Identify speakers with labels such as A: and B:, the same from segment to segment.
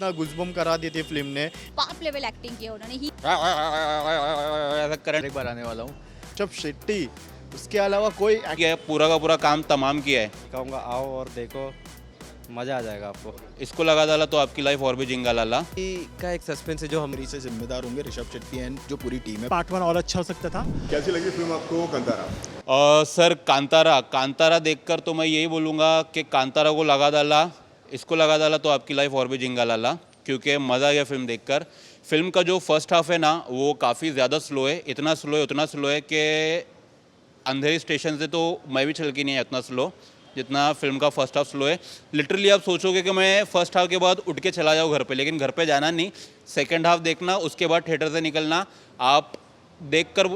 A: इतना गुजबम करा दी थी फिल्म ने।
B: टॉप लेवल एक्टिंग की है उन्होंने ही।
C: ऐसा करंट एक बार आने वाला हूँ।
A: ऋषभ शेट्टी, उसके अलावा कोई
C: ये पूरा का पूरा काम तमाम किया है।
D: कहूँगा आओ और देखो, मज़ा आ जाएगा आपको।
C: इसको लगा डाला तो आपकी लाइफ और भी जिंगा लाला।
D: का एक सस्पेंस है जो हम
E: से जिम्मेदार होंगे ऋषभ शेट्टी एंड जो पूरी टीम है।
F: पार्ट 1 और अच्छा हो सकता था।
G: कैसी लगी फिल्म आपको कांतारा?
C: सर कांतारा देखकर तो मैं यही बोलूँगा कि कांतारा को लगा डाला, इसको लगा डाला तो आपकी लाइफ और भी जिंगा लाला, क्योंकि मज़ा आ गया फिल्म देखकर। फिल्म का जो फर्स्ट हाफ है ना वो काफ़ी ज़्यादा स्लो है, इतना स्लो है कि अंधेरी स्टेशन से तो मैं भी चल के नहीं है इतना स्लो जितना फिल्म का फर्स्ट हाफ स्लो है। लिटरली आप सोचोगे कि मैं फर्स्ट हाफ के बाद उठ के चला जाऊँ घर पे, लेकिन घर पे जाना नहीं, सेकंड हाफ देखना, उसके बाद थिएटर से निकलना। आप देखकर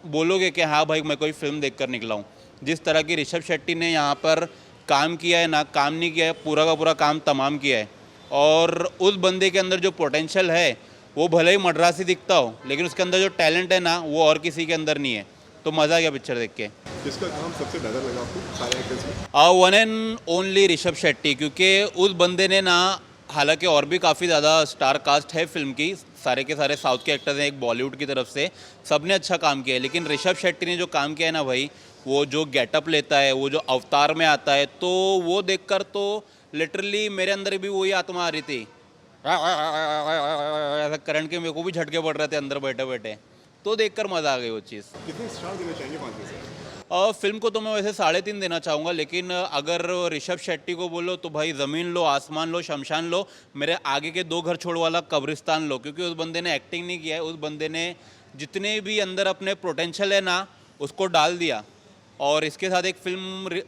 C: बोलोगे कि हाँ भाई मैं कोई फिल्म देखकर निकला हूँ। जिस तरह की ऋषभ शेट्टी ने यहाँ पर काम किया है ना, काम नहीं किया है, पूरा का पूरा काम तमाम किया है। और उस बंदे के अंदर जो पोटेंशियल है वो भले ही मद्रासी दिखता हो, लेकिन उसके अंदर जो टैलेंट है ना वो और किसी के अंदर नहीं है। तो मज़ा आ गया पिक्चर देख के।
G: किसका काम सबसे बेहतर लगा आपको सारे एक्टर्स में?
C: One and only Rishabh Shetty, क्योंकि उस बंदे ने ना, हालांकि और भी काफ़ी ज़्यादा स्टार कास्ट है फिल्म की, सारे के सारे साउथ के एक्टर्स हैं, एक बॉलीवुड की तरफ से, सब ने अच्छा काम किया है। लेकिन ऋषभ शेट्टी ने जो काम किया है ना भाई, वो जो गेटअप लेता है, वो जो अवतार में आता है, तो वो देखकर तो लिटरली मेरे अंदर भी वही आत्मा आ रही थी। ऐसा करंट के मेरे को भी झटके पड़ रहे थे अंदर बैठे बैठे, तो देखकर मज़ा आ गई वो चीज़।
G: कितने स्टार देना चाहेंगे 5 में से?
C: फिल्म को तो मैं वैसे 3.5 देना चाहूँगा, लेकिन अगर ऋषभ शेट्टी को बोलो तो भाई ज़मीन लो, आसमान लो, शमशान लो, मेरे आगे के 2 घर छोड़ वाला कब्रिस्तान लो, क्योंकि उस बंदे ने एक्टिंग नहीं किया है, उस बंदे ने जितने भी अंदर अपने पोटेंशियल है ना उसको डाल दिया। और इसके साथ एक फिल्म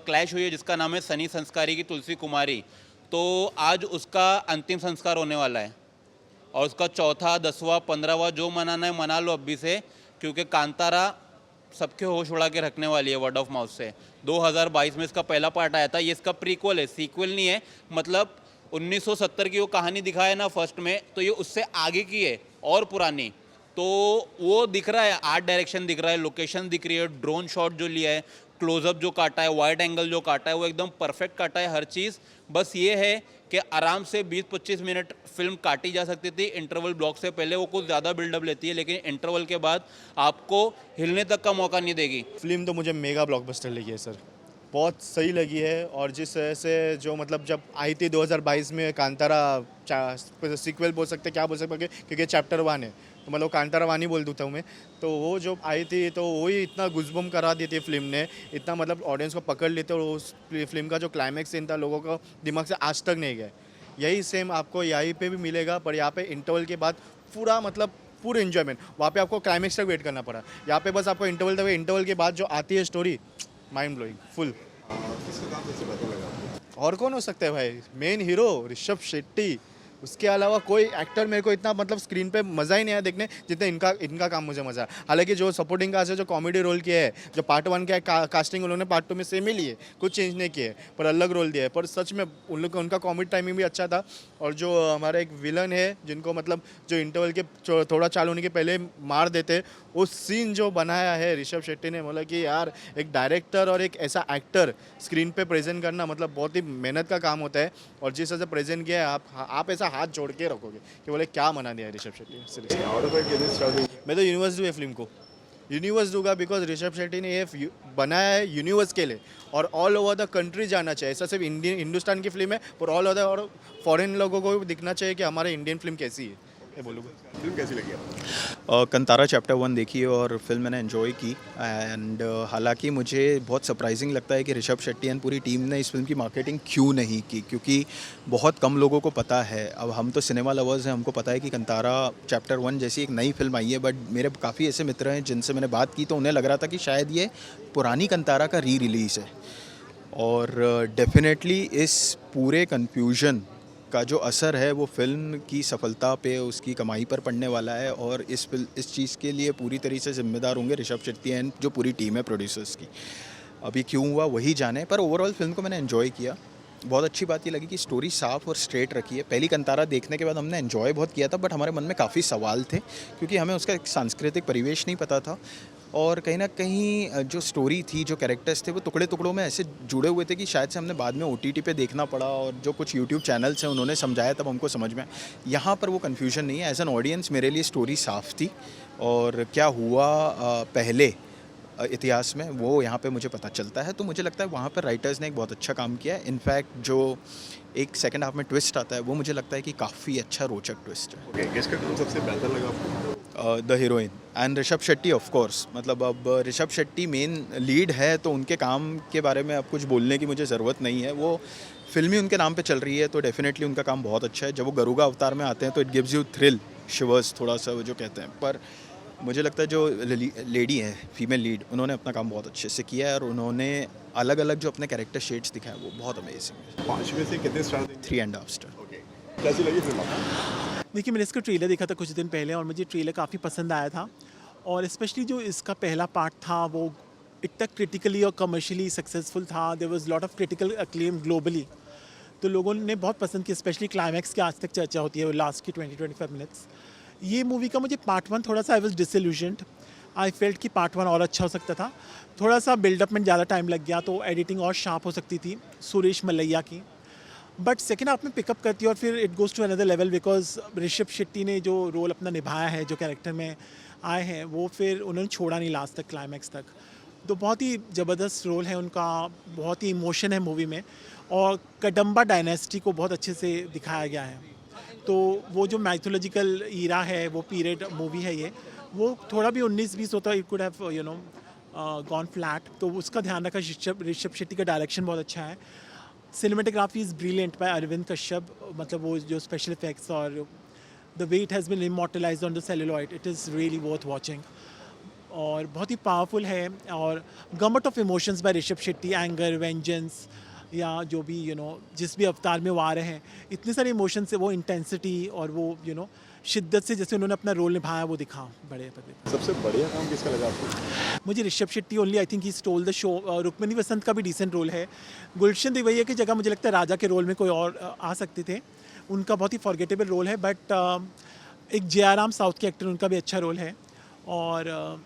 C: क्लैश हुई है जिसका नाम है सनी संस्कारी की तुलसी कुमारी, तो आज उसका अंतिम संस्कार होने वाला है और उसका 4था, 10वां, 15वां जो मनाना है मना लो अभी से, क्योंकि कांतारा सबके होश उड़ा के रखने वाली है वर्ड ऑफ माउथ से। 2022 में इसका पहला पार्ट आया था, ये इसका प्रीक्वल है, सीक्वल नहीं है। मतलब 1970 की वो कहानी दिखाया है ना फर्स्ट में, तो ये उससे आगे की है और पुरानी। तो वो दिख रहा है, आर्ट डायरेक्शन दिख रहा है, लोकेशन दिख रही है, ड्रोन शॉट जो लिया है, क्लोजअप जो काटा है, वाइड एंगल जो काटा है, वो एकदम परफेक्ट काटा है हर चीज़। बस ये है कि आराम से 20-25 मिनट फिल्म काटी जा सकती थी। इंटरवल ब्लॉक से पहले वो कुछ ज़्यादा बिल्डअप लेती है, लेकिन इंटरवल के बाद आपको हिलने तक का मौका नहीं देगी।
A: फिल्म तो मुझे मेगा ब्लॉकबस्टर लगी है सर, बहुत सही लगी है। और जिस तरह से जो मतलब जब आई थी 2022 में कांतारा, सीक्वल बोल सकते, क्या बोल सकते, क्योंकि चैप्टर 1 है तो मतलब कांतारा 1 ही बोल दूँ मैं। तो वो जो आई थी तो वही इतना गुजबम करा दी थी फिल्म ने, इतना मतलब ऑडियंस को पकड़ लेते, और उस फिल्म का जो क्लाइमैक्स सीन था लोगों को दिमाग से आज तक नहीं गया। यही सेम आपको यहीं पे भी मिलेगा, पर यहाँ पे इंटरवल के बाद पूरा मतलब पूरे एंजॉयमेंट। वहाँ पे आपको क्लाइमैक्स तक वेट करना पड़ा, यहाँ पे बस आपको इंटरवल तक, इंटरवल के बाद जो आती है स्टोरी, माइंड ब्लोइंग फुल।
G: किसका काम सबसे बेहतर लगा आपको?
A: और कौन हो सकता है भाई, मेन हीरो ऋषभ शेट्टी, उसके अलावा कोई एक्टर मेरे को इतना मतलब स्क्रीन पे मज़ा ही नहीं आया देखने जितना इनका काम मुझे मज़ा आया। हालांकि जो सपोर्टिंग कास्ट है, जो कॉमेडी रोल किया है, जो पार्ट 1 का कास्टिंग उन्होंने पार्ट 2 में सेम ही लिए, कुछ चेंज नहीं किए, पर अलग रोल दिया है। पर सच में उन लोग उनका कॉमेडी टाइमिंग भी अच्छा था। और जो हमारा एक विलन है जिनको मतलब जो इंटरवल के थोड़ा चालू होने के पहले मार देते, वो सीन जो बनाया है ऋषभ शेट्टी ने, मतलब कि यार एक डायरेक्टर और एक ऐसा एक्टर स्क्रीन पे प्रेजेंट करना मतलब बहुत ही मेहनत का काम होता है। और जिस तरह से प्रेजेंट किया है, आप ऐसा हाथ जोड़ के रखोगे कि बोले क्या मना दिया है ऋषभ शेट्टी।
G: आउट ऑफ 5 कितने स्टार देंगे?
A: मैं तो यूनिवर्स दूँ फिल्म को, यूनिवर्स दूंगा, बिकॉज ऋषभ शेट्टी ने ये बनाया है यूनिवर्स के लिए, और ऑल ओवर द कंट्री जाना चाहिए। ऐसा सिर्फ हिंदुस्तान की फिल्म है, पर ऑल ओवर और फॉरेन लोगों को भी दिखना चाहिए कि हमारे इंडियन फिल्म कैसी है। ये बोलूँगा।
G: फिल्म कैसी लगी आपको?
E: कंतारा चैप्टर 1 देखी और फिल्म मैंने एंजॉय की। एंड हालांकि मुझे बहुत सरप्राइजिंग लगता है कि ऋषभ शेट्टी एंड पूरी टीम ने इस फिल्म की मार्केटिंग क्यों नहीं की, क्योंकि बहुत कम लोगों को पता है। अब हम तो सिनेमा लवर्स हैं, हमको पता है कि कंतारा चैप्टर 1 जैसी एक नई फिल्म आई है, बट मेरे काफ़ी ऐसे मित्र हैं जिनसे मैंने बात की तो उन्हें लग रहा था कि शायद ये पुरानी कंतारा का रिलीज़ है। और डेफिनेटली इस पूरे कन्फ्यूजन का जो असर है वो फिल्म की सफलता पे, उसकी कमाई पर पड़ने वाला है। और इस चीज़ के लिए पूरी तरीके से जिम्मेदार होंगे ऋषभ शेट्टी एंड जो पूरी टीम है प्रोड्यूसर्स की। अभी क्यों हुआ वही जाने, पर ओवरऑल फिल्म को मैंने एंजॉय किया। बहुत अच्छी बात ये लगी कि स्टोरी साफ और स्ट्रेट रखी है। पहली कंतारा देखने के बाद हमने एंजॉय बहुत किया था, बट हमारे मन में काफ़ी सवाल थे क्योंकि हमें उसका एक सांस्कृतिक परिवेश नहीं पता था। और कहीं ना कहीं जो स्टोरी थी, जो कैरेक्टर्स थे, वो टुकड़े टुकड़ों में ऐसे जुड़े हुए थे कि शायद से हमने बाद में OTT पे देखना पड़ा, और जो कुछ यूट्यूब चैनल्स हैं उन्होंने समझाया तब हमको समझ में आया। यहाँ पर वो कन्फ्यूजन नहीं है। एज एन ऑडियंस मेरे लिए स्टोरी साफ़ थी, और क्या हुआ पहले इतिहास में वो यहाँ पे मुझे पता चलता है। तो मुझे लगता है वहाँ पर राइटर्स ने एक बहुत अच्छा काम किया है। इनफैक्ट जो एक सेकंड हाफ में ट्विस्ट आता है वो मुझे लगता है कि काफ़ी अच्छा रोचक ट्विस्ट है।
G: ओके, किसका काम सबसे बेहतर लगा आपको?
E: The heroine and Rishab Shetty of course. मतलब अब ऋषभ शेट्टी मेन लीड है तो उनके काम के बारे में अब कुछ बोलने की मुझे ज़रूरत नहीं है। वो फिल्म ही उनके नाम पे चल रही है, तो डेफिनेटली उनका काम बहुत अच्छा है। जब वो गरुगा अवतार में आते हैं तो इट गिव्स यू थ्रिल, शिवर्स थोड़ा सा, वो जो कहते हैं। पर मुझे लगता है जो लेडी है, फीमेल लीड, उन्होंने अपना काम बहुत अच्छे से किया है, और उन्होंने अलग अलग जो अपने कैरेक्टर शेड्स दिखाए वो बहुत अमेजिंग है।
G: 5 में से कितने स्टार देंगे?
E: 3.5 स्टार।
G: ओके, कैसी लगी फिल्म आपको?
F: देखिए, मैंने इसका ट्रेलर देखा था कुछ दिन पहले और मुझे ट्रेलर काफ़ी पसंद आया था, और स्पेशली जो इसका पहला पार्ट था वो इतना क्रिटिकली और कमर्शियली सक्सेसफुल था। There was lot of critical acclaim globally, तो लोगों ने बहुत पसंद किया। स्पेशली क्लाइमैक्स की आज तक चर्चा होती है, लास्ट की 20-25 मिनट्स। ये मूवी का मुझे पार्ट 1 थोड़ा सा आई वाज डिसइल्यूशन्ड। आई फेल्ट कि पार्ट 1 और अच्छा हो सकता था। थोड़ा सा बिल्डअप में ज़्यादा टाइम लग गया, तो एडिटिंग और शार्प हो सकती थी सुरेश मल्लैया की। बट सेकेंड हाफ में पिकअप करती है और फिर it goes to another level, because Rishab Shetty ने जो रोल अपना निभाया है, जो कैरेक्टर में आए हैं, वो फिर उन्होंने छोड़ा नहीं लास्ट तक, क्लाइमैक्स तक। तो बहुत ही ज़बरदस्त रोल है उनका, बहुत ही इमोशन है मूवी में, और कदम्बा डायनेस्टी को बहुत अच्छे से दिखाया गया है। तो वो जो मैथोलॉजिकल ईरा है, वो पीरियड मूवी है ये, वो थोड़ा भी 19-20 होता, it could have gone flat. तो उसका ध्यान रखा। ऋषभ शेट्टी का डायरेक्शन बहुत अच्छा है। Cinematography is brilliant by Arvind Kashyap. मतलब वो जो स्पेशल इफेक्ट्स और the way it has been immortalized on the celluloid, it is really worth watching, और बहुत ही पावरफुल है। और gamut of emotions by Rishab Shetty, anger, vengeance, या जो भी जिस भी अवतार में वो आ रहे हैं, इतने सारे इमोशन से, वो इंटेंसिटी और वो शिद्दत से जैसे उन्होंने अपना रोल निभाया, वो दिखा बड़े पदे।
G: सबसे बढ़िया काम किसका लगा आपको?
F: मुझे Rishab Shetty only, I think he stole the show. Rukmini Vasanth का भी डिसेंट रोल है। गुलशन दिवैया की जगह मुझे लगता है राजा के रोल में कोई और आ सकते थे। उनका बहुत ही फॉरगेटेबल रोल है, बट एक जयाराम साउथ के एक्टर, उनका भी अच्छा रोल है। और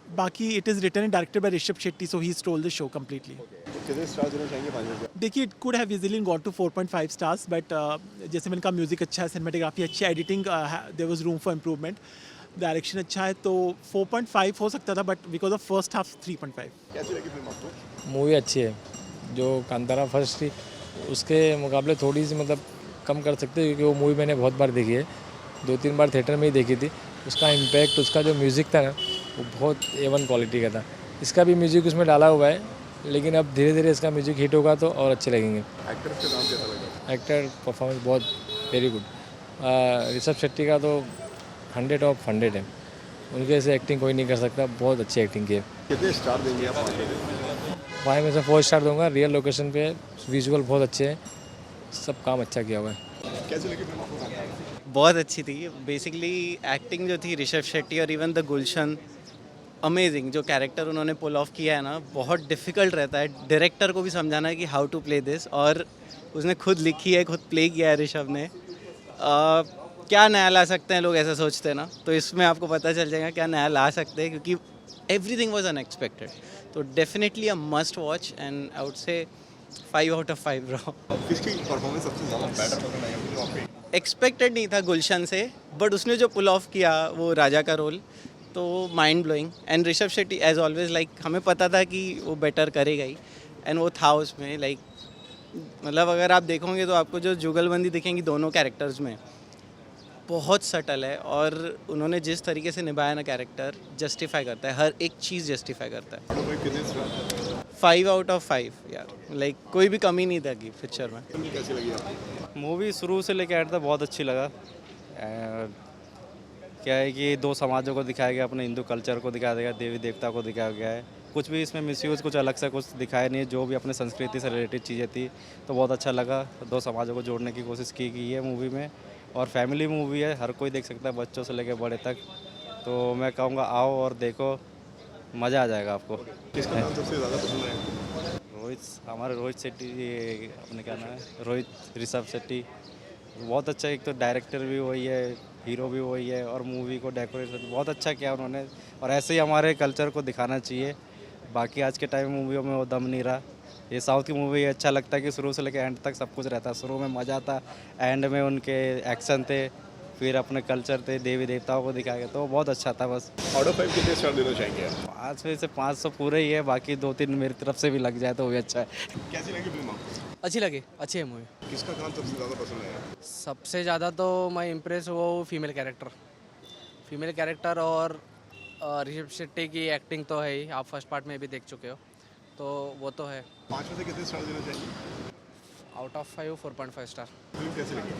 F: बाकी it is written and directed by Rishab Shetty, so he stole the show completely.
G: कितने स्टार देना चाहेंगे 5 में से?
F: देखिए, it could have easily got to 4.5 stars, but जैसे मैंने कहा, म्यूज़िक अच्छा है, सिनेमेटोग्राफी अच्छी है, editing there was room for improvement, direction अच्छा है, तो 4.5 हो सकता था, but because of first half 3.5।
G: कैसी लगी फिल्म आपको?
H: मूवी अच्छी है। जो कांतारा फर्स्ट थी उसके मुकाबले थोड़ी सी मतलब कम कर सकते हैं, क्योंकि वो मूवी मैंने बहुत बार देखी है, 2-3 बार थिएटर में ही देखी थी। उसका इम्पैक्ट, उसका जो म्यूज़िक था ना, वो बहुत A1 क्वालिटी का था। इसका भी म्यूज़िक उसमें डाला हुआ है, लेकिन अब धीरे धीरे इसका म्यूज़िक हिट होगा तो और अच्छे लगेंगे।
G: एक्टर का नाम कैसा लगा?
H: एक्टर परफॉर्मेंस बहुत वेरी गुड। ऋषभ शेट्टी का तो 100 ऑफ 100 है। उनके जैसे एक्टिंग कोई नहीं कर सकता, बहुत अच्छी एक्टिंग की है।
G: कितने स्टार देंगे आप 5 में से?
H: 5 में से 4 स्टार दूंगा। रियल लोकेशन पे, विजुअल बहुत अच्छे हैं, सब काम अच्छा किया हुआ है।
G: कैसी लगी फिल्म आपको?
I: बहुत अच्छी थी। बेसिकली एक्टिंग जो थी ऋषभ शेट्टी और इवन द गुलशन, अमेजिंग। जो कैरेक्टर उन्होंने पुल ऑफ किया है ना, बहुत डिफ़िकल्ट रहता है डायरेक्टर को भी समझाना है कि हाउ टू प्ले दिस, और उसने खुद लिखी है, खुद प्ले किया है ऋषभ ने। क्या नया ला सकते हैं लोग, ऐसा सोचते हैं ना, तो इसमें आपको पता चल जाएगा क्या नया ला सकते हैं, क्योंकि एवरीथिंग वाज अनएक्सपेक्टेड। तो definitely a must watch, and I would say 5 out of 5 रहा।
G: किसकी परफॉर्मेंस सबसे ज़्यादा बेटर पसंद आई आपको आपकी?
I: एक्सपेक्टेड नहीं था गुलशन से, बट उसने जो पुल ऑफ किया वो राजा का रोल, तो mind blowing. And Rishab Shetty as always, like हमें पता था कि वो बेटर करेगा ही, एंड वो था उसमें। लाइक मतलब अगर आप देखोगे तो आपको जो जुगलबंदी दिखेंगी दोनों कैरेक्टर्स में, बहुत सटल है, और उन्होंने जिस तरीके से निभाया ना कैरेक्टर, जस्टिफाई करता है, हर एक चीज़ जस्टिफाई करता है।
G: तो भाई कितने स्टार?
I: 5 आउट ऑफ 5 यार, लाइक कोई भी कमी नहीं था कि पिक्चर में।
G: फिल्म कैसी लगी आपको?
D: मूवी शुरू से लेकर एंड तक बहुत अच्छी लगा। क्या है कि 2 समाजों को दिखाया गया, अपने हिंदू कल्चर को दिखाया गया, देवी देवता को दिखाया गया है। कुछ भी इसमें मिसयूज़, कुछ अलग से कुछ दिखाया नहीं, जो भी अपने संस्कृति से रिलेटेड चीज़ें थी, तो बहुत अच्छा लगा। 2 समाजों को जोड़ने की कोशिश की गई है मूवी में, और फैमिली मूवी है, हर कोई देख सकता है, बच्चों से लेकर बड़े तक। तो मैं कहूँगा आओ और देखो, मज़ा आ जाएगा आपको।
G: किसका नाम सबसे ज़्यादा पसंद आया?
D: रोहित, हमारे रोहित शेट्टी, ये अपने क्या नाम है, रोहित ऋषभ शेट्टी, बहुत अच्छा, एक तो डायरेक्टर भी वही है, हीरो भी वही है, और मूवी को डेकोरेशन बहुत अच्छा किया उन्होंने, और ऐसे ही हमारे कल्चर को दिखाना चाहिए। बाकी आज के टाइम मूवियों में वो दम नहीं रहा। ये साउथ की मूवी अच्छा लगता है कि शुरू से लेकर एंड तक सब कुछ रहता है। शुरू में मज़ा था, एंड में उनके एक्शन थे, फिर अपने कल्चर थे, देवी देवताओं को दिखाया गया, तो वो बहुत अच्छा था। बस
G: आउट ऑफ 5 कितने स्टार देना चाहेंगे आप?
D: 5 में से 5 तो पूरे ही है, बाकी 2-3 मेरी तरफ से भी लग जाए तो वो भी अच्छा है।
G: कैसी लगी फिल्म आपको?
J: अच्छी लगी, अच्छी है मूवी।
G: किसका काम सबसे ज़्यादा पसंद आया?
J: सबसे ज़्यादा तो मैं इम्प्रेस हुआ हूँ फीमेल कैरेक्टर और ऋषभ शेट्टी की एक्टिंग तो है ही, आप फर्स्ट पार्ट में भी देख चुके हो, तो वो तो है।
G: 5 में से कितने स्टार देना चाहेंगे?
J: Out of 5 4.5 star.
G: फिल्म कैसी लगी?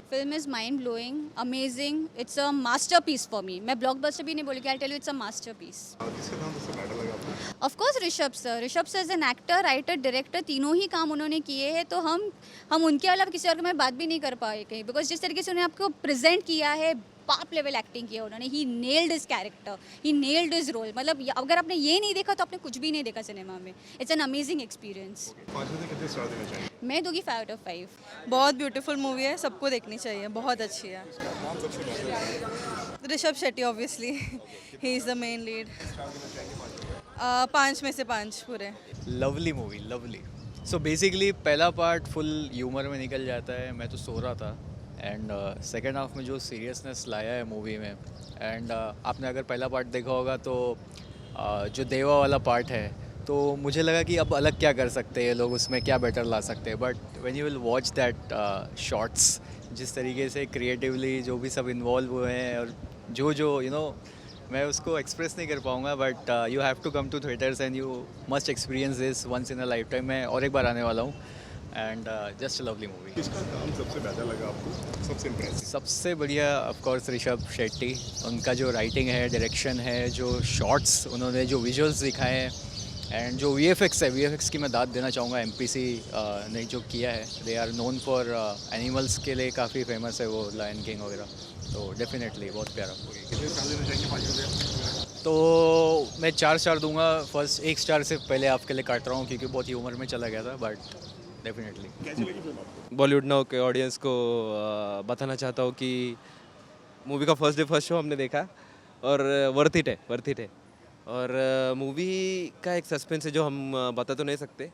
B: Film is mind blowing, amazing, it's a masterpiece for me. मैं ब्लॉकबस्टर भी नहीं बोलूँगी, I tell you it's a masterpiece.
G: किसका काम सबसे बेटर लगा आपको?
B: Of course Rishab sir as an actor, writer, director, तीनों ही काम उन्होंने किए हैं, तो हम उनके अलावा किसी और के में बात भी नहीं कर पाए कहीं, बिकॉज जिस तरीके से उन्होंने आपको प्रेजेंट किया है, बाप लेवल एक्टिंग किया उन्होंने। He nailed his character, he nailed his role. मतलब अगर आपने ये नहीं देखा तो आपने कुछ भी नहीं देखा सिनेमा में। It's an amazing experience.
G: 5 में से कितने स्टार देना चाहेंगे?
B: मैं दूंगी 5 आउट ऑफ 5।
K: बहुत ब्यूटीफुल मूवी है, सबको देखनी चाहिए, बहुत अच्छी है।
G: काम सबसे बेटर लगा?
K: Rishabh Shetty obviously, he is the main lead. 5 में से 5 पूरे।
L: Lovely movie, lovely. So basically पहला पार्ट फुल ह्यूमर में निकल जाता है, मैं तो सो रहा था, एंड सेकेंड हाफ में जो सीरियसनेस लाया है मूवी में, एंड आपने अगर पहला पार्ट देखा होगा तो जो देवा वाला पार्ट है, तो मुझे लगा कि अब अलग क्या कर सकते हैं लोग, उसमें क्या बेटर ला सकते हैं, but when you will watch that shots, जिस तरीके से क्रिएटिवली जो भी सब इन्वॉल्व हुए हैं, और जो यू नो मैं उसको एक्सप्रेस नहीं कर पाऊँगा, but you have to come to theatres and you must experience this once in a lifetime. मैं और एक बार आने वाला हूँ, एंड जस्ट लवली मूवी।
G: किसका काम सबसे बेटर लगा आपको? सबसे इम्प्रेसिव?
L: सबसे बढ़िया ऑफ कोर्स ऋषभ शेट्टी, उनका जो राइटिंग है, डायरेक्शन है, जो शॉट्स उन्होंने जो विजुअल्स दिखाए हैं, एंड जो वीएफएक्स है, वीएफएक्स की मैं दाद देना चाहूँगा एमपीसी ने जो किया है। They are known for animals के लिए काफ़ी फेमस है वो, लायन किंग वगैरह, तो डेफिनेटली बहुत प्यारा।
G: कितने स्टार देना चाहेंगे 5 में से?
L: तो मैं 4 स्टार दूंगा। फर्स्ट 1 स्टार से पहले आपके लिए काट रहा हूँ क्योंकि बहुत ह्यूमर में चला गया था, बट डेफिनेटली।
G: कैसी लगी फिल्म आपको?
M: बॉलीवुड नाउ के ऑडियंस को बताना चाहता हूँ कि मूवी का फर्स्ट डे फर्स्ट शो हमने देखा, और वर्थ इट है। और मूवी का एक सस्पेंस है जो हम बता तो नहीं सकते,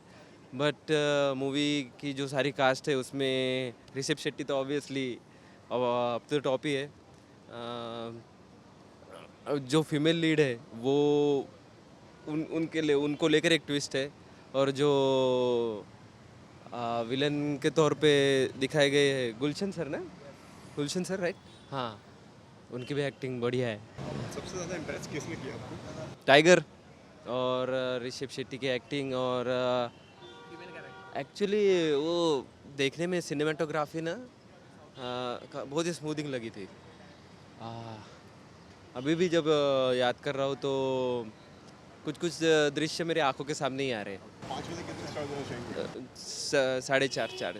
M: बट मूवी की जो सारी कास्ट है उसमें ऋषभ शेट्टी तो ऑब्वियसली अब तो टॉप ही है। जो फीमेल लीड है वो उनको लेकर एक ट्विस्ट है, और जो विलन के तौर पे दिखाए गए हैं गुलशन सर राइट, हाँ, उनकी भी एक्टिंग बढ़िया है।
G: सबसे ज़्यादा इम्प्रेस किसने किया आपको?
M: टाइगर और ऋषभ शेट्टी की एक्टिंग, और एक्चुअली वो देखने में सिनेमाटोग्राफी ना बहुत ही स्मूथिंग लगी थी। अभी भी जब याद कर रहा हूँ तो कुछ दृश्य मेरे आंखों के सामने ही आ रहे हैं।
G: 5 में से कितने स्टार देना चाहेंगे?
M: 4.5 4।